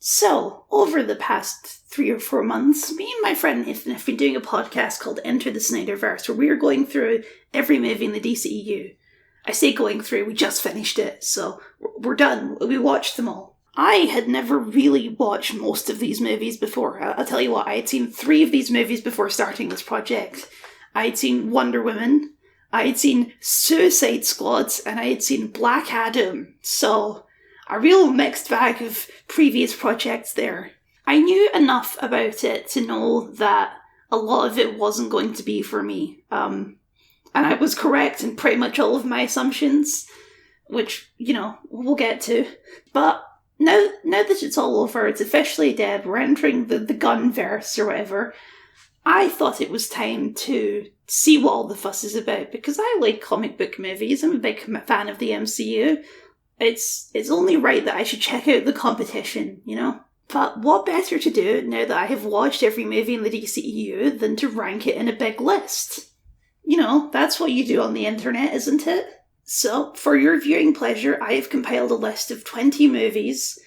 So, over the past 3 or 4 months, me and my friend Nathan have been doing a podcast called Enter the Snyderverse, where we are going through every movie in the DCEU. I say going through, we just finished it, so we're done. We watched them all. I had never really watched most of these movies before. I'll tell you what, I had seen 3 of these movies before starting this project. I had seen Wonder Woman, I had seen Suicide Squad, and I had seen Black Adam, so a real mixed bag of previous projects there. I knew enough about it to know that a lot of it wasn't going to be for me. And I was correct in pretty much all of my assumptions, which, we'll get to. But now that it's all over, it's officially dead, we're entering the Gunverse or whatever, I thought it was time to see what all the fuss is about, because I like comic book movies. I'm a big fan of the MCU. It's only right that I should check out the competition, But what better to do now that I have watched every movie in the DCEU than to rank it in a big list? That's what you do on the internet, isn't it? So, for your viewing pleasure, I have compiled a list of 20 movies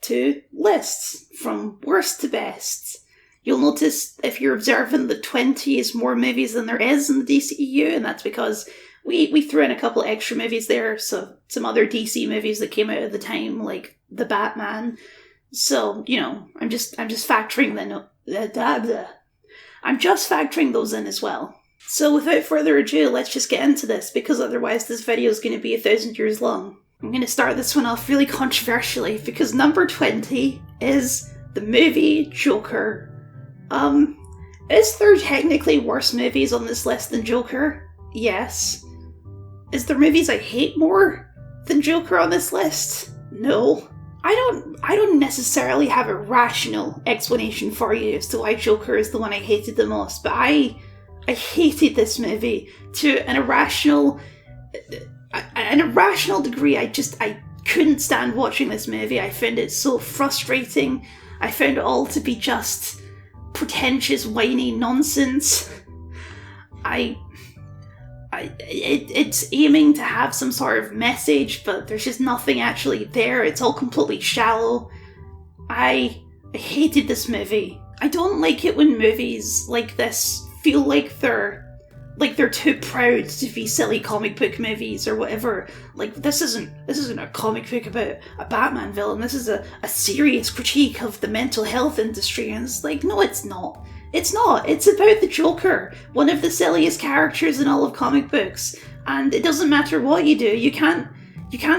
to lists, from worst to best. You'll notice, if you're observing, that 20 is more movies than there is in the DCEU, and that's because we threw in a couple extra movies there, so some other DC movies that came out at the time, like The Batman. So, I'm just factoring I'm just factoring those in as well. So without further ado, let's just get into this, because otherwise this video is going to be 1,000 years long. I'm going to start this one off really controversially, because number 20 is the movie Joker. Is there technically worse movies on this list than Joker? Yes. Is there movies I hate more than Joker on this list? No. I don't necessarily have a rational explanation for you as to why Joker is the one I hated the most, but I hated this movie to an irrational degree. I couldn't stand watching this movie. I found it so frustrating. I found it all to be just pretentious, whiny nonsense. It's aiming to have some sort of message, but there's just nothing actually there. It's all completely shallow. I hated this movie. I don't like it when movies like this feel like they're too proud to be silly comic book movies or whatever. Like, this isn't a comic book about a Batman villain. This is a serious critique of the mental health industry. And it's like, no, it's not. It's not. It's about the Joker, one of the silliest characters in all of comic books. And it doesn't matter what you do. You can't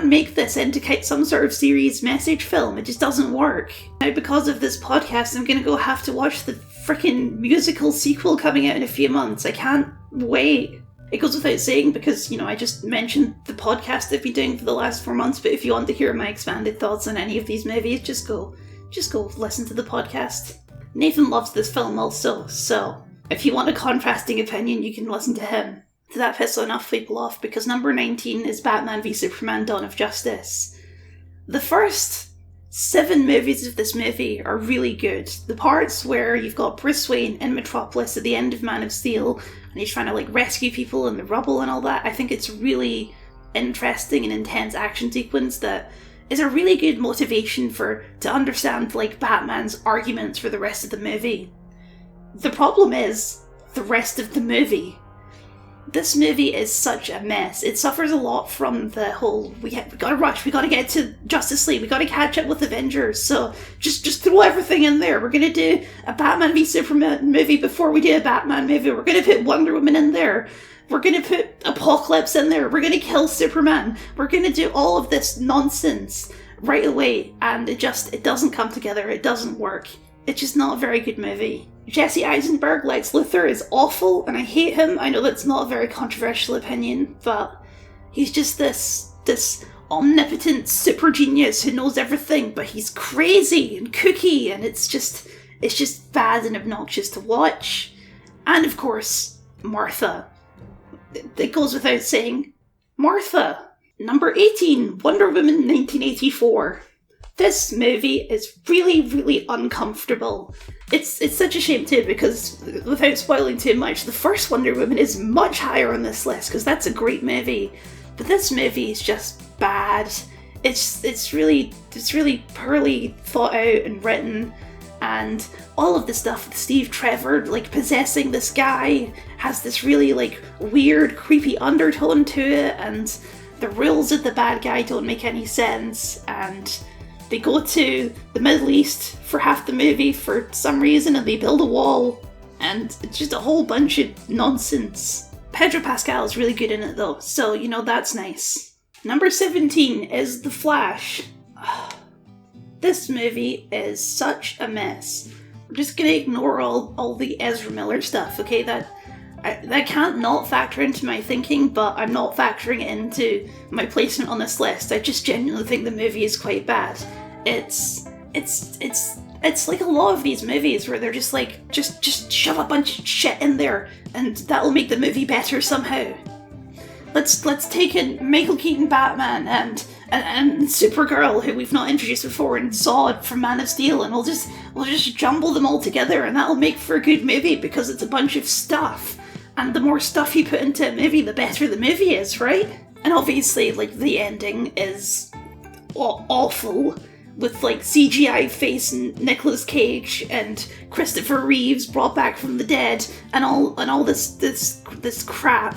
make this into some sort of serious message film. It just doesn't work. Now, because of this podcast, I'm gonna have to watch the freaking musical sequel coming out in a few months. I can't wait. It goes without saying, because, I just mentioned the podcast I've been doing for the last 4 months, but if you want to hear my expanded thoughts on any of these movies, just go listen to the podcast. Nathan loves this film also, so if you want a contrasting opinion, you can listen to him. Did that piss enough people off? Because number 19 is Batman v Superman: Dawn of Justice. The first 7 movies of this movie are really good. The parts where you've got Bruce Wayne in Metropolis at the end of Man of Steel, and he's trying to rescue people in the rubble and all that, I think it's really interesting and intense action sequence that is a really good motivation to understand Batman's arguments for the rest of the movie. The problem is the rest of the movie. This movie is such a mess. It suffers a lot from the whole, we gotta rush, we gotta get to Justice League, we gotta catch up with Avengers, so just throw everything in there. We're gonna do a Batman v Superman movie before we do a Batman movie. We're gonna put Wonder Woman in there. We're gonna put Apocalypse in there. We're gonna kill Superman. We're gonna do all of this nonsense right away, and it doesn't come together. It doesn't work. It's just not a very good movie. Jesse Eisenberg, Lex Luthor, is awful, and I hate him. I know that's not a very controversial opinion, but he's just this omnipotent super genius who knows everything, but he's crazy and kooky, and it's just bad and obnoxious to watch. And of course, Martha. It goes without saying, Martha. Number 18, Wonder Woman 1984. This movie is really, really uncomfortable. It's such a shame too, because without spoiling too much, the first Wonder Woman is much higher on this list, because that's a great movie. But this movie is just bad. it's really poorly thought out and written, and all of the stuff with Steve Trevor like possessing this guy has this really like weird, creepy undertone to it, and the rules of the bad guy don't make any sense, and they go to the Middle East for half the movie for some reason, and they build a wall, and it's just a whole bunch of nonsense. Pedro Pascal is really good in it though, so you know that's nice. Number 17 is The Flash. This movie is such a mess. I'm just gonna ignore all the Ezra Miller stuff, okay? That can't not factor into my thinking, but I'm not factoring it into my placement on this list. I just genuinely think the movie is quite bad. It's like a lot of these movies where they're just like, just shove a bunch of shit in there and that'll make the movie better somehow. Let's take in Michael Keaton Batman and Supergirl, who we've not introduced before, and Zod from Man of Steel, and we'll just jumble them all together, and that'll make for a good movie because it's a bunch of stuff. And the more stuff you put into a movie, the better the movie is, right? And obviously, like, the ending is awful, with like CGI face and Nicolas Cage and Christopher Reeves brought back from the dead, and all this crap.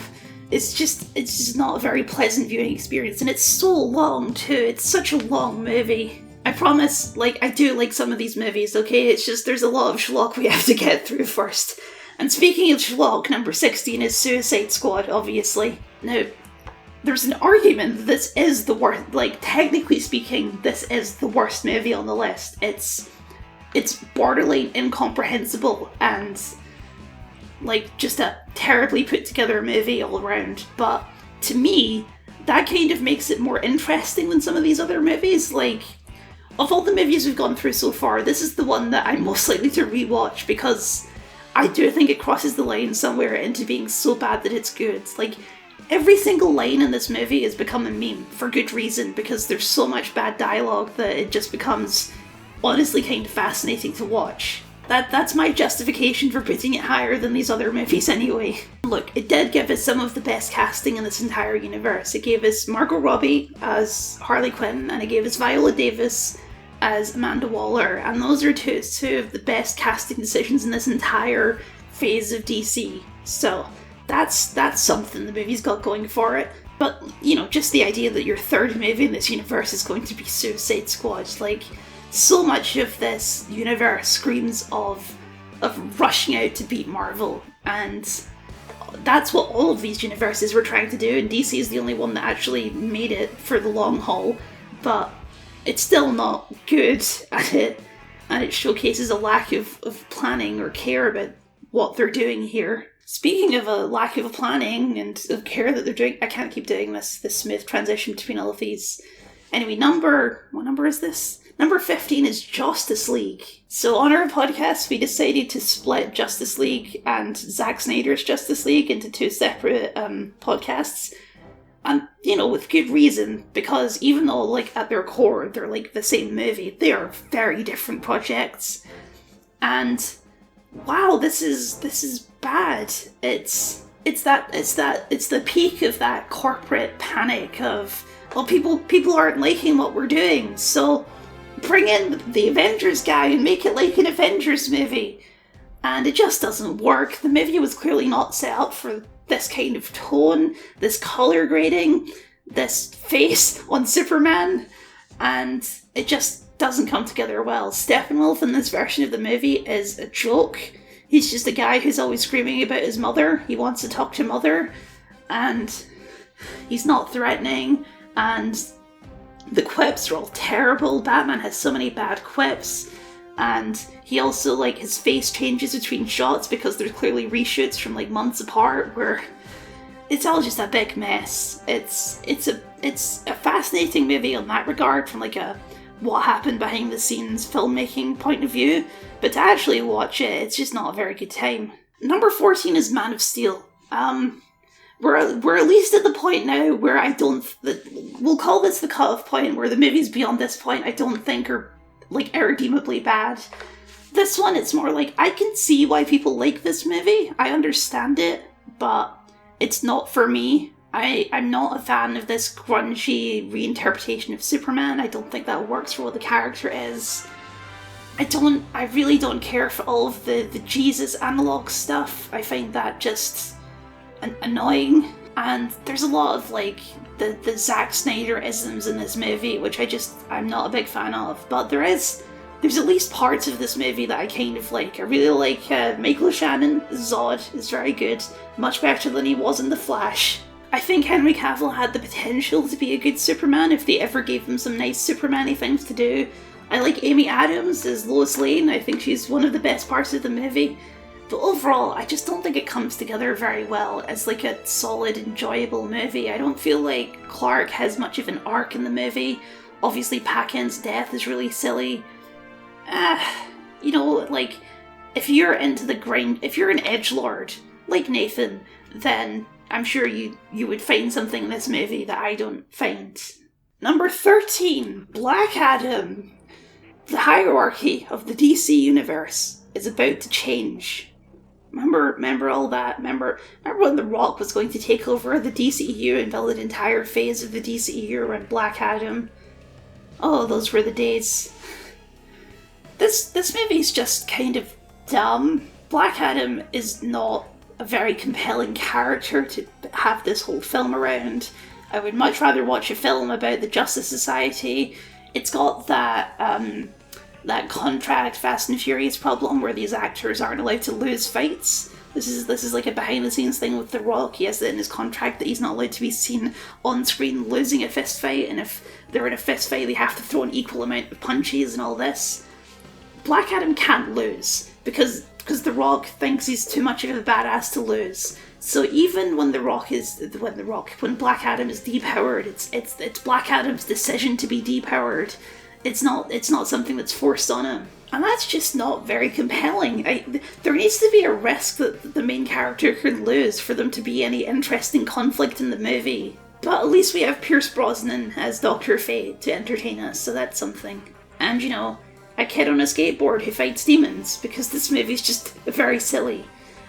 It's just not a very pleasant viewing experience, and it's so long too. It's such a long movie. I promise, like, I do like some of these movies, okay? It's just there's a lot of schlock we have to get through first. And speaking of schlock, number 16 is Suicide Squad, obviously. Now, there's an argument that this is the worst, like, technically speaking, this is the worst movie on the list. It's borderline incomprehensible and like just a terribly put together movie all around. But to me, that kind of makes it more interesting than some of these other movies. Like, of all the movies we've gone through so far, this is the one that I'm most likely to rewatch because I do think it crosses the line somewhere into being so bad that it's good. Like, every single line in this movie has become a meme for good reason, because there's so much bad dialogue that it just becomes honestly kind of fascinating to watch. That's my justification for putting it higher than these other movies anyway. Look, it did give us some of the best casting in this entire universe. It gave us Margot Robbie as Harley Quinn, and it gave us Viola Davis as Amanda Waller, and those are two of the best casting decisions in this entire phase of DC. So that's something the movie's got going for it. But, you know, just the idea that your third movie in this universe is going to be Suicide Squad, like, so much of this universe screams of rushing out to beat Marvel, and that's what all of these universes were trying to do, and DC is the only one that actually made it for the long haul, but it's still not good at it, and it showcases a lack of planning or care about what they're doing here. Speaking of a lack of planning and of care that they're doing, I can't keep doing this smooth transition between all of these. Anyway, what number is this? Number 15 is Justice League. So on our podcast, we decided to split Justice League and Zack Snyder's Justice League into two separate podcasts. And, you know, with good reason, because even though, like, at their core, they're like the same movie, they are very different projects. And, wow, this is bad. It's the peak of that corporate panic of, well, people aren't liking what we're doing, so bring in the Avengers guy and make it like an Avengers movie. And it just doesn't work. The movie was clearly not set up for this kind of tone, this colour grading, this face on Superman, and it just doesn't come together well. Steppenwolf in this version of the movie is a joke. He's just a guy who's always screaming about his mother. He wants to talk to Mother, and he's not threatening, and the quips are all terrible. Batman has so many bad quips, and he also, like, his face changes between shots because there's clearly reshoots from like months apart where it's all just a big mess. It's a fascinating movie in that regard from like a what happened behind the scenes filmmaking point of view, but to actually watch it, it's just not a very good time. Number 14 is Man of Steel. We're at least at the point now where we'll call this the cut-off point, where the movies beyond this point I don't think are like irredeemably bad. This one, it's more like, I can see why people like this movie, I understand it, but it's not for me, I'm not a fan of this grungy reinterpretation of Superman. I don't think that works for what the character is. I really don't care for all of the Jesus analog stuff. I find that just annoying. And there's a lot of like the Zack Snyder isms in this movie, which I'm not a big fan of. But there's at least parts of this movie that I kind of like. I really like Michael Shannon. Zod is very good. Much better than he was in The Flash. I think Henry Cavill had the potential to be a good Superman if they ever gave him some nice Superman-y things to do. I like Amy Adams as Lois Lane. I think she's one of the best parts of the movie. But overall, I just don't think it comes together very well as like a solid, enjoyable movie. I don't feel like Clark has much of an arc in the movie. Obviously, Paquin's death is really silly. Like, if you're into the grind, if you're an edgelord, like Nathan, then I'm sure you would find something in this movie that I don't find. Number 13, Black Adam. The hierarchy of the DC universe is about to change. Remember all that? Remember when The Rock was going to take over the DCEU and build an entire phase of the DCEU around Black Adam? Oh, those were the days. This movie's just kind of dumb. Black Adam is not a very compelling character to have this whole film around. I would much rather watch a film about the Justice Society. It's got that contract Fast and Furious problem where these actors aren't allowed to lose fights. This is like a behind the scenes thing with The Rock. He has it in his contract that he's not allowed to be seen on screen losing a fist fight, and if they're in a fist fight they have to throw an equal amount of punches and all this. Black Adam can't lose because The Rock thinks he's too much of a badass to lose. So even when Black Adam is depowered, it's Black Adam's decision to be depowered. It's not something that's forced on him. And that's just not very compelling. There needs to be a risk that the main character could lose for them to be any interesting conflict in the movie. But at least we have Pierce Brosnan as Dr. Fate to entertain us, so that's something. And a kid on a skateboard who fights demons, because this movie's just very silly.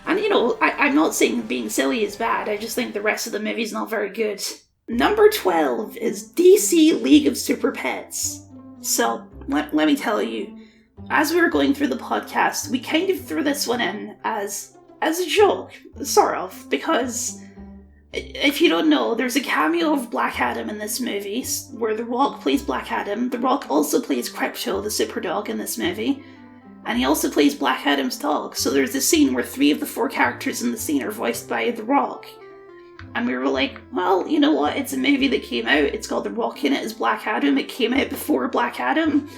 And I'm not saying being silly is bad, I just think the rest of the movie's not very good. Number 12 is DC League of Super Pets. So, let me tell you, as we were going through the podcast, we kind of threw this one in as a joke, sort of, because if you don't know, there's a cameo of Black Adam in this movie, where The Rock plays Black Adam. The Rock also plays Crypto, the super dog, in this movie. And he also plays Black Adam's dog. So there's a scene where 3 of the 4 characters in the scene are voiced by The Rock. And we were like, well, you know what? It's a movie that came out. It's got The Rock in it as Black Adam. It came out before Black Adam.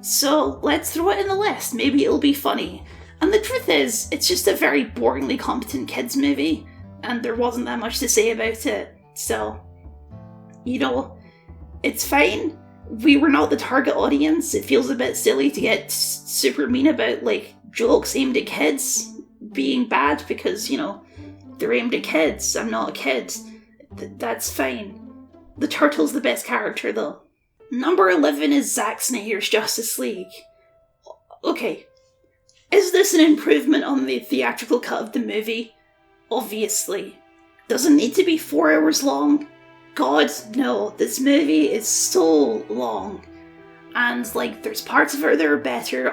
So let's throw it in the list. Maybe it'll be funny. And the truth is, it's just a very boringly competent kids movie. And there wasn't that much to say about it. So, it's fine. We were not the target audience. It feels a bit silly to get super mean about, jokes aimed at kids being bad because, they're aimed at kids. I'm not a kid. That's fine. The Turtle's the best character, though. Number 11 is Zack Snyder's Justice League. Okay. Is this an improvement on the theatrical cut of the movie? Obviously. Does it need to be 4 hours long? God, no. This movie is so long. And, there's parts of it that are better.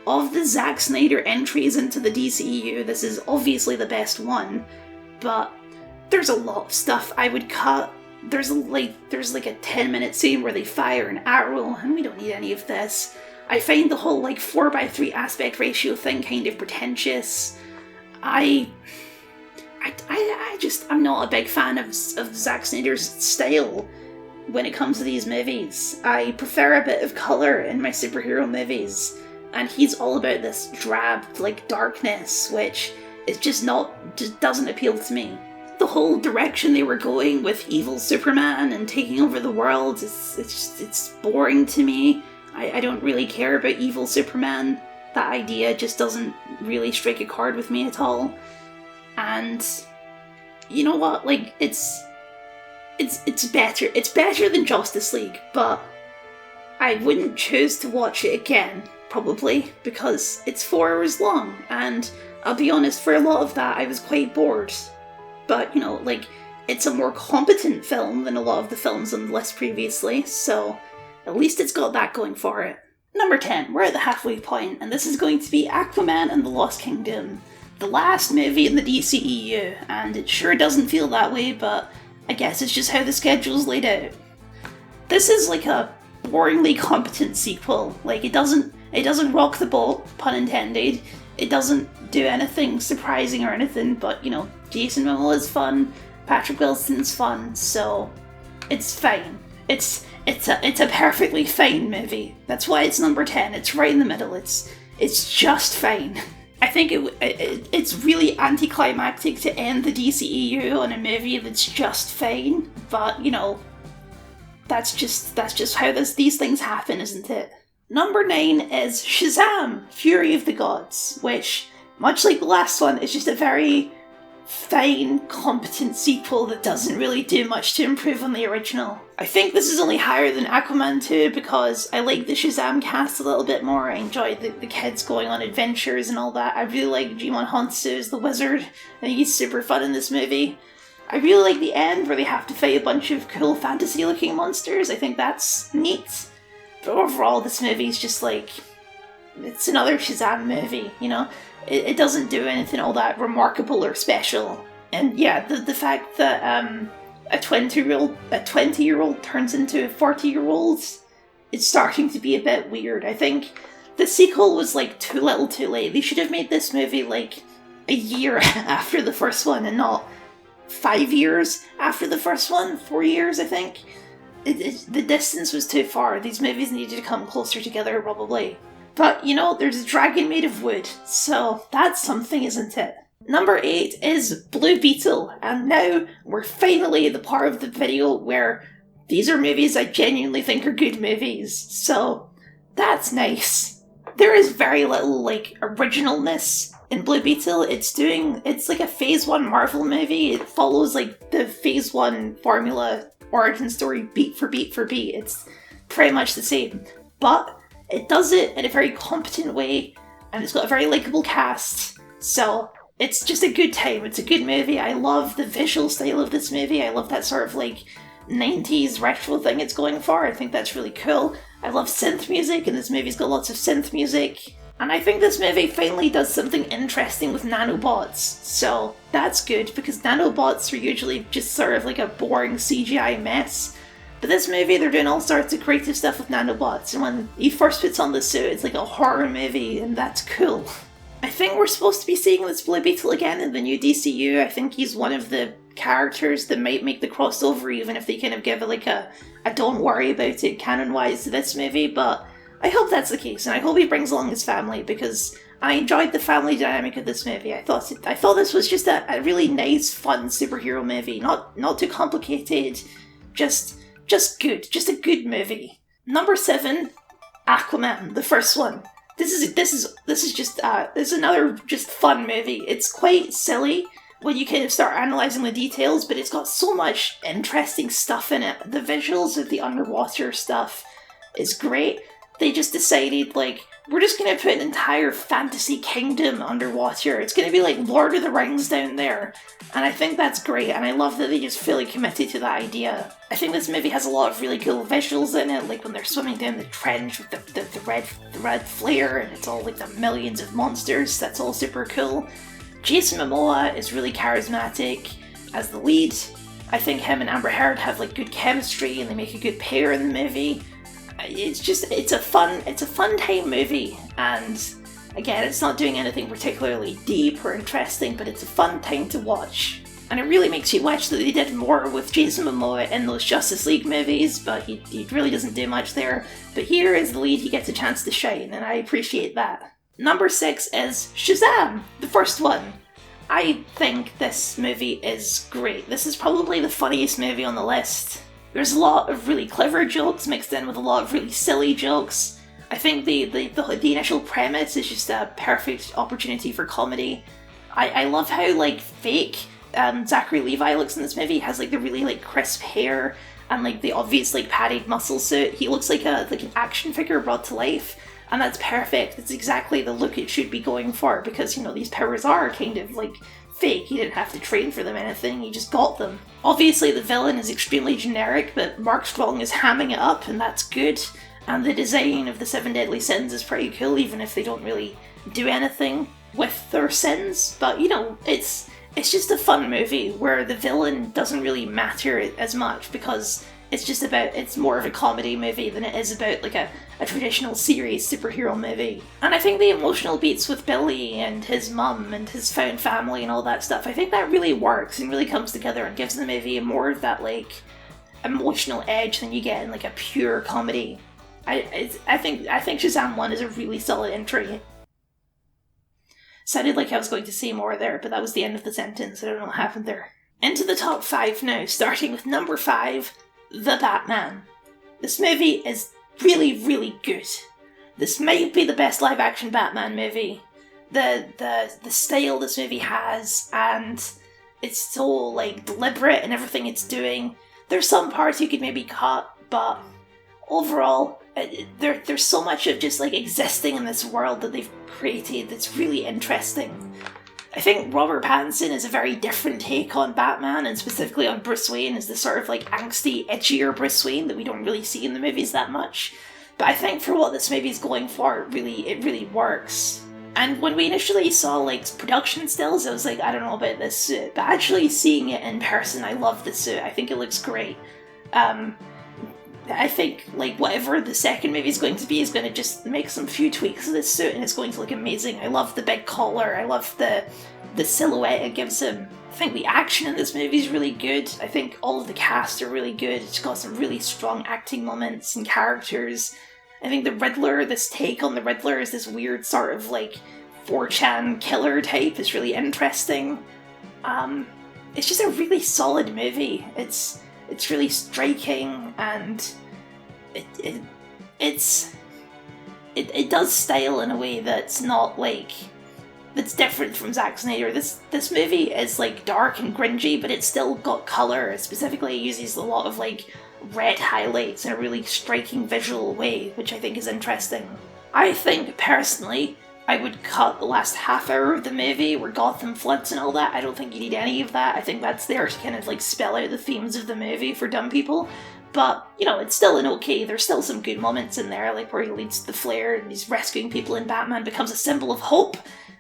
Of the Zack Snyder entries into the DCEU, this is obviously the best one. But there's a lot of stuff I would cut. There's a 10-minute scene where they fire an arrow, and we don't need any of this. I find the whole 4:3 aspect ratio thing kind of pretentious. I'm not a big fan of Zack Snyder's style when it comes to these movies. I prefer a bit of colour in my superhero movies, and he's all about this drab, darkness, which is just doesn't appeal to me. The whole direction they were going with evil Superman and taking over the world, it's boring to me. I don't really care about evil Superman. That idea just doesn't really strike a chord with me at all. And you know what? It's better. It's better than Justice League, but I wouldn't choose to watch it again, probably, because it's 4 hours long, and I'll be honest, for a lot of that I was quite bored. But, It's a more competent film than a lot of the films on the list previously, so at least it's got that going for it. Number 10, we're at the halfway point, and this is going to be Aquaman and the Lost Kingdom, the last movie in the DCEU, and it sure doesn't feel that way, but I guess it's just how the schedule's laid out. This is like a boringly competent sequel. Like, it doesn't rock the boat, pun intended. It doesn't do anything surprising or anything, but, you know, Jason Momoa's fun, Patrick Wilson's fun, so it's fine. It's a perfectly fine movie. That's why it's number 10. It's right in the middle. It's just fine. I think it's really anticlimactic to end the DCEU on a movie that's just fine, but, you know, that's just how these things happen, isn't it? Number 9 is Shazam! Fury of the Gods, which, much like the last one, is just a very fine, competent sequel that doesn't really do much to improve on the original. I think this is only higher than Aquaman 2 because I like the Shazam cast a little bit more. I enjoyed the kids going on adventures and all that. I really like Jimon Hansu as the wizard. I think he's super fun in this movie. I really like the end where they have to fight a bunch of cool fantasy looking monsters. I think that's neat. But overall, this movie is just like, it's another Shazam movie, you know? It doesn't do anything all that remarkable or special. And yeah, the fact that a 20-year-old turns into a 40-year-old is starting to be a bit weird. I think the sequel was like too little too late. They should have made this movie like a year after the first one and not 5 years after the first one. 4 years, I think. The distance was too far. These movies needed to come closer together, probably. But, you know, there's a dragon made of wood, so that's something, isn't it? Number 8 is Blue Beetle, and now we're finally at the part of the video where these are movies I genuinely think are good movies, so that's nice. There is very little, like, originalness in Blue Beetle. It's like a Phase 1 Marvel movie. It follows, like, the Phase 1 formula origin story beat for beat for beat. It's pretty much the same, but it does it in a very competent way, and it's got a very likeable cast, so it's just a good time. It's a good movie. I love the visual style of this movie. I love that sort of like 90s retro thing it's going for. I think that's really cool. I love synth music, and this movie's got lots of synth music. And I think this movie finally does something interesting with nanobots, so that's good, because nanobots are usually just sort of like a boring CGI mess. But this movie, they're doing all sorts of creative stuff with nanobots, and when he first puts on the suit, it's like a horror movie, and that's cool. I think we're supposed to be seeing this Blue Beetle again in the new DCU. I think he's one of the characters that might make the crossover, even if they kind of give it like a don't worry about it canon-wise to this movie, but I hope that's the case, and I hope he brings along his family, because I enjoyed the family dynamic of this movie. I thought this was just a really nice, fun superhero movie. Not too complicated, just good. Just a good movie. Number 7, Aquaman, the first one. This is another just fun movie. It's quite silly when you kind of start analysing the details, but it's got so much interesting stuff in it. The visuals of the underwater stuff is great. They just decided, like, we're just going to put an entire fantasy kingdom underwater. It's going to be like Lord of the Rings down there. And I think that's great, and I love that they just fully committed to that idea. I think this movie has a lot of really cool visuals in it, like when they're swimming down the trench with the red flare, and it's all like the millions of monsters. That's all super cool. Jason Momoa is really charismatic as the lead. I think him and Amber Heard have like good chemistry, and they make a good pair in the movie. It's a fun time movie, and again, it's not doing anything particularly deep or interesting, but it's a fun time to watch. And it really makes you wish that they did more with Jason Momoa in those Justice League movies, but he really doesn't do much there. But here as the lead, he gets a chance to shine, and I appreciate that. Number 6 is Shazam, the first one. I think this movie is great. This is probably the funniest movie on the list. There's a lot of really clever jokes mixed in with a lot of really silly jokes. I think the initial premise is just a perfect opportunity for comedy. I love how like fake Zachary Levi looks in this movie. He has like the really like crisp hair and like the obvious like padded muscle suit. He looks like an action figure brought to life, and that's perfect. It's exactly the look it should be going for, because you know these powers are kind of like fake. He didn't have to train for them anything, he just got them. Obviously the villain is extremely generic, but Mark Strong is hamming it up, and that's good. And the design of the 7 Deadly Sins is pretty cool, even if they don't really do anything with their sins. But, you know, it's just a fun movie where the villain doesn't really matter as much, because it's more of a comedy movie than it is about like a traditional serious superhero movie. And I think the emotional beats with Billy and his mum and his found family and all that stuff, I think that really works and really comes together and gives the movie more of that like emotional edge than you get in like a pure comedy. I think Shazam 1 is a really solid entry. Sounded like I was going to say more there, but that was the end of the sentence. I don't know what happened there. Into the top 5 now, starting with number 5, The Batman. This movie is really, really good. This might be the best live-action Batman movie. The style this movie has, and it's so like deliberate in everything it's doing. There's some parts you could maybe cut, but overall, there's so much of just like existing in this world that they've created that's really interesting. I think Robert Pattinson is a very different take on Batman, and specifically on Bruce Wayne as the sort of like angsty, edgier Bruce Wayne that we don't really see in the movies that much. But I think for what this movie is going for, it really works. And when we initially saw like production stills, I was like, I don't know about this suit, but actually seeing it in person, I love the suit. I think it looks great. I think like whatever the second movie is going to be is going to just make some few tweaks to this suit, and it's going to look amazing. I love the big collar. I love the silhouette it gives him. I think the action in this movie is really good. I think all of the cast are really good. It's got some really strong acting moments and characters. I think the Riddler, this take on the Riddler is this weird sort of like 4chan killer type, is really interesting. It's just a really solid movie. It's really striking, and it does style in a way that's not like, that's different from Zack Snyder. This movie is like dark and grungy, but it's still got colour. Specifically, it uses a lot of like red highlights in a really striking visual way, which I think is interesting. I think personally, I would cut the last half hour of the movie where Gotham floods and all that. I don't think you need any of that. I think that's there to kind of like spell out the themes of the movie for dumb people. But, you know, it's still there's still some good moments in there, like where he leads the flare and he's rescuing people and Batman becomes a symbol of hope.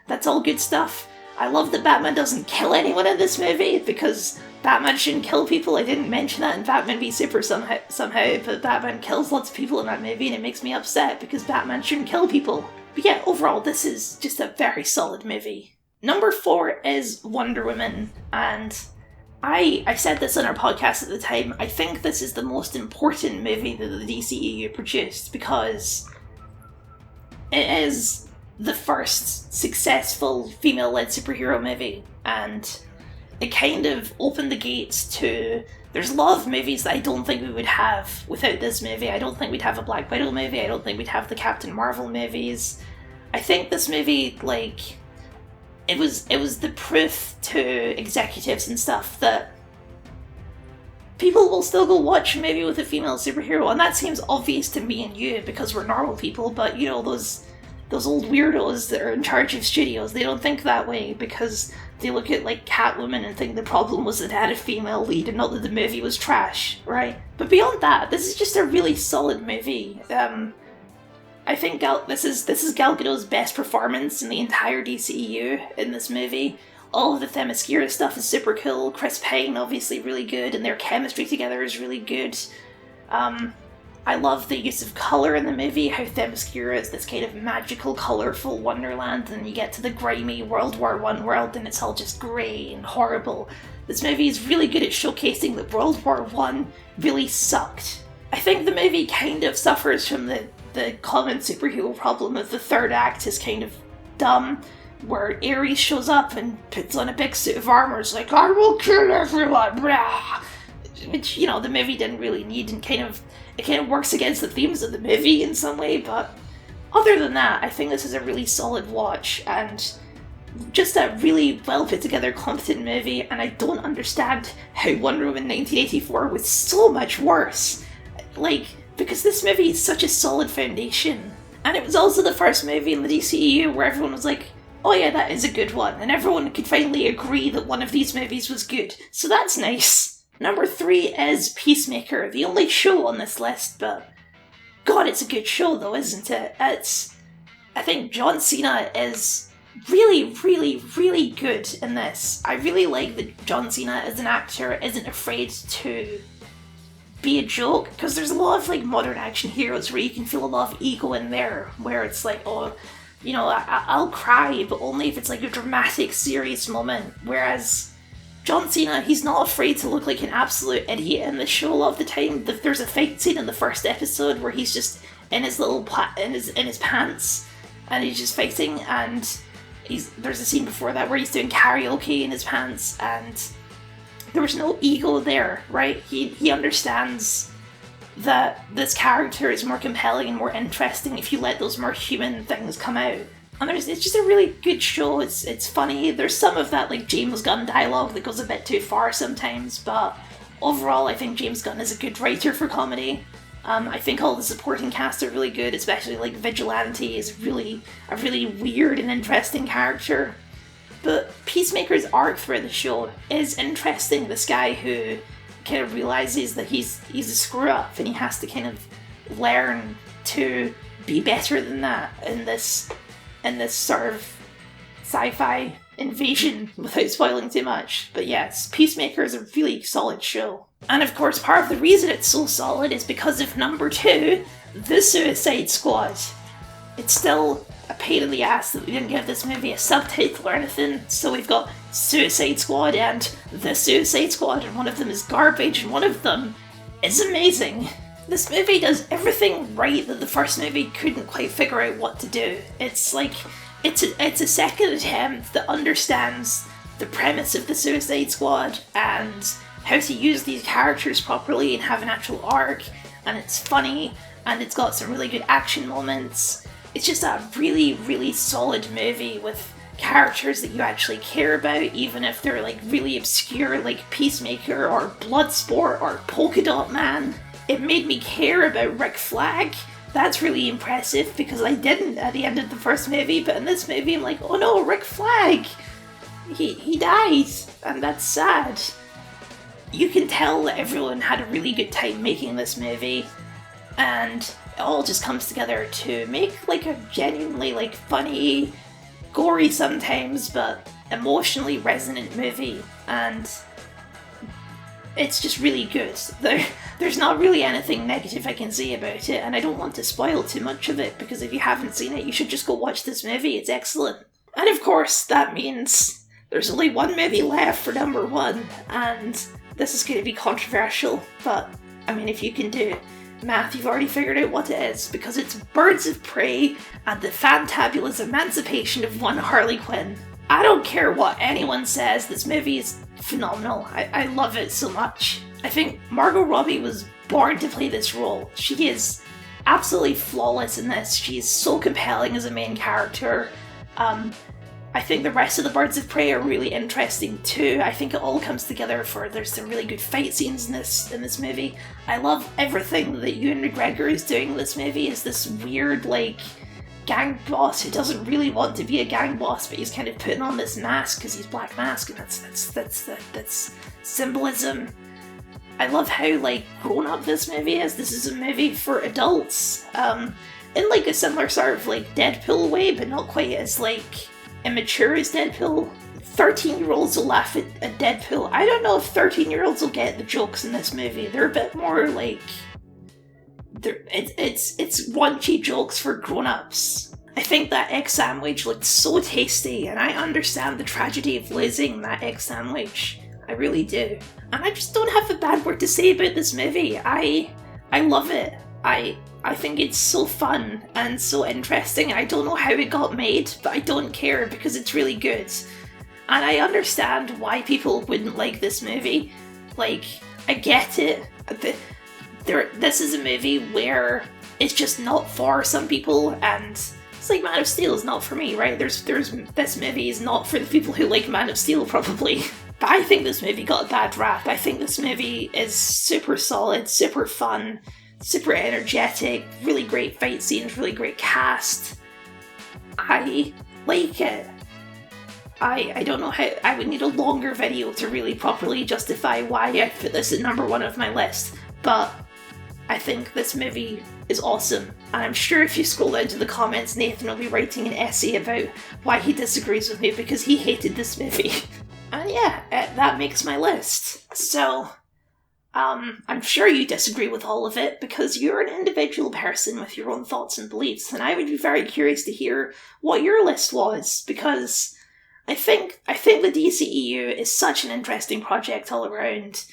That's all good stuff. I love that Batman doesn't kill anyone in this movie, because Batman shouldn't kill people. I didn't mention that in Batman v Super somehow, but Batman kills lots of people in that movie, and it makes me upset because Batman shouldn't kill people. But yeah, overall, this is just a very solid movie. Number 4 is Wonder Woman, and I said this on our podcast at the time, I think this is the most important movie that the DCEU produced, because it is the first successful female-led superhero movie, and it kind of opened the gates to... There's a lot of movies that I don't think we would have without this movie. I don't think we'd have a Black Widow movie. I don't think we'd have the Captain Marvel movies. I think this movie, like, it was the proof to executives and stuff that people will still go watch a movie with a female superhero, and that seems obvious to me and you because we're normal people, but you know, those old weirdos that are in charge of studios, they don't think that way because they look at like Catwoman and think the problem was that it had a female lead and not that the movie was trash, right? But beyond that, this is just a really solid movie. I think this is Gal Gadot's best performance in the entire DCEU in this movie. All of the Themyscira stuff is super cool. Chris Pine, obviously really good, and their chemistry together is really good. I love the use of colour in the movie, how Themyscira is this kind of magical, colourful wonderland, and you get to the grimy World War I world and it's all just grey and horrible. This movie is really good at showcasing that World War I really sucked. I think the movie kind of suffers from the common superhero problem of the third act is kind of dumb, where Ares shows up and puts on a big suit of armour, is like, I will kill everyone, blah! Which, you know, the movie didn't really need, and it kind of works against the themes of the movie in some way, but other than that, I think this is a really solid watch, and just a really well put together, competent movie, and I don't understand how Wonder Woman 1984 was so much worse. Like, because this movie is such a solid foundation, and it was also the first movie in the DCEU where everyone was like, oh yeah, that is a good one, and everyone could finally agree that one of these movies was good, so that's nice. Number 3 is Peacemaker, the only show on this list, but God, it's a good show though, isn't it? I think John Cena is really, really, really good in this. I really like that John Cena as an actor isn't afraid to be a joke, because there's a lot of like modern action heroes where you can feel a lot of ego in there, where it's like, oh, you know, I'll cry, but only if it's like a dramatic, serious moment, whereas John Cena, he's not afraid to look like an absolute idiot in the show a lot of the time. There's a fight scene in the first episode where he's just in his little in his pants, and he's just fighting, and there's a scene before that where he's doing karaoke in his pants, and there was no ego there, right? He understands that this character is more compelling and more interesting if you let those more human things come out. And it's just a really good show. It's funny. There's some of that like James Gunn dialogue that goes a bit too far sometimes, but overall I think James Gunn is a good writer for comedy. I think all the supporting cast are really good, especially like Vigilante is a really weird and interesting character. But Peacemaker's arc throughout the show is interesting. This guy who kind of realizes that he's a screw up and he has to kind of learn to be better than that in this sort of sci-fi invasion without spoiling too much. But yes, Peacemaker is a really solid show. And of course, part of the reason it's so solid is because of number 2, The Suicide Squad. It's still a pain in the ass that we didn't give this movie a subtitle or anything, so we've got Suicide Squad and The Suicide Squad, and one of them is garbage and one of them is amazing. This movie does everything right that the first movie couldn't quite figure out what to do. It's like, it's a second attempt that understands the premise of the Suicide Squad and how to use these characters properly and have an actual arc, and it's funny, and it's got some really good action moments. It's just a really, really solid movie with characters that you actually care about, even if they're like really obscure, like Peacemaker or Bloodsport or Polka Dot Man. It made me care about Rick Flag. That's really impressive because I didn't at the end of the first movie, but in this movie I'm like, oh no, Rick Flag! He died, and that's sad. You can tell that everyone had a really good time making this movie, and it all just comes together to make like a genuinely like funny, gory sometimes, but emotionally resonant movie, and it's just really good. There's not really anything negative I can say about it, and I don't want to spoil too much of it, because if you haven't seen it, you should just go watch this movie. It's excellent. And of course, that means there's only one movie left for number 1, and this is going to be controversial, but I mean, if you can do math, you've already figured out what it is, because it's Birds of Prey and the Fantabulous Emancipation of One Harley Quinn. I don't care what anyone says, this movie is phenomenal. I love it so much. I think Margot Robbie was born to play this role. She is absolutely flawless in this. She is so compelling as a main character. I think the rest of the Birds of Prey are really interesting too. I think it all comes together there's some really good fight scenes in this movie. I love everything that Ewan McGregor is doing in this movie. Is this weird like gang boss who doesn't really want to be a gang boss, but he's kind of putting on this mask because he's Black Mask, and that's symbolism. I love how like grown up this movie is. This is a movie for adults, in like a similar sort of like Deadpool way, but not quite as like immature as Deadpool. 13-year-olds will laugh at Deadpool. I don't know if 13-year-olds will get the jokes in this movie. They're a bit more like it's raunchy jokes for grown-ups. I think that egg sandwich looked so tasty, and I understand the tragedy of losing that egg sandwich. I really do. And I just don't have a bad word to say about this movie. I love it. I think it's so fun and so interesting. I don't know how it got made, but I don't care because it's really good. And I understand why people wouldn't like this movie. Like, I get it. This is a movie where it's just not for some people, and it's like Man of Steel is not for me, right? This movie is not for the people who like Man of Steel, probably. But I think this movie got a bad rap. I think this movie is super solid, super fun, super energetic, really great fight scenes, really great cast. I like it. I don't know how, I would need a longer video to really properly justify why I put this at number 1 of my list, but I think this movie is awesome, and I'm sure if you scroll down to the comments, Nathan will be writing an essay about why he disagrees with me because he hated this movie. And yeah, that makes my list. So, I'm sure you disagree with all of it because you're an individual person with your own thoughts and beliefs, and I would be very curious to hear what your list was, because I think the DCEU is such an interesting project all around.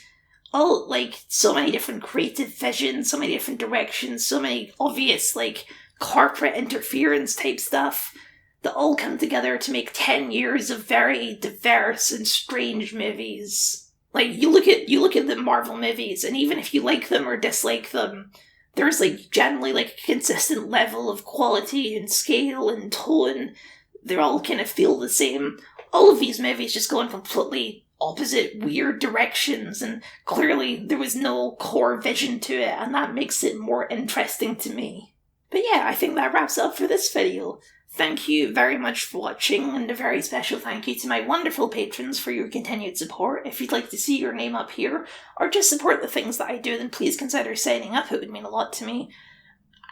All, like, so many different creative visions, so many different directions, so many obvious, like, corporate interference type stuff that all come together to make 10 years of very diverse and strange movies. Like, you look at the Marvel movies, and even if you like them or dislike them, there's, like, generally, like, a consistent level of quality and scale and tone. They all kind of feel the same. All of these movies just go in completely opposite weird directions, and clearly there was no core vision to it, and that makes it more interesting to me. But yeah, I think that wraps up for this video. Thank you very much for watching, and a very special thank you to my wonderful patrons for your continued support. If you'd like to see your name up here, or just support the things that I do, then please consider signing up, it would mean a lot to me.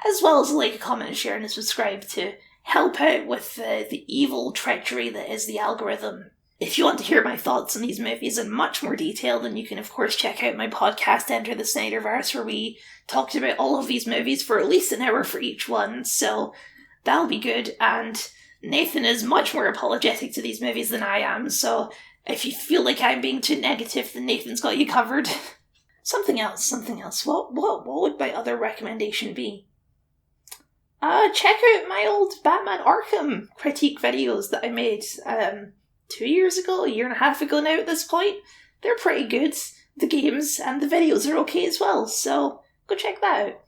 As well as like, comment, share, and subscribe to help out with the evil treachery that is the algorithm. If you want to hear my thoughts on these movies in much more detail, then you can of course check out my podcast, Enter the Snyderverse, where we talked about all of these movies for at least an hour for each one, so that'll be good. And Nathan is much more apologetic to these movies than I am, so if you feel like I'm being too negative, then Nathan's got you covered. Something else. What would my other recommendation be? Check out my old Batman Arkham critique videos that I made, 2 years ago, a year and a half ago now at this point. They're pretty good. The games and the videos are okay as well, so go check that out.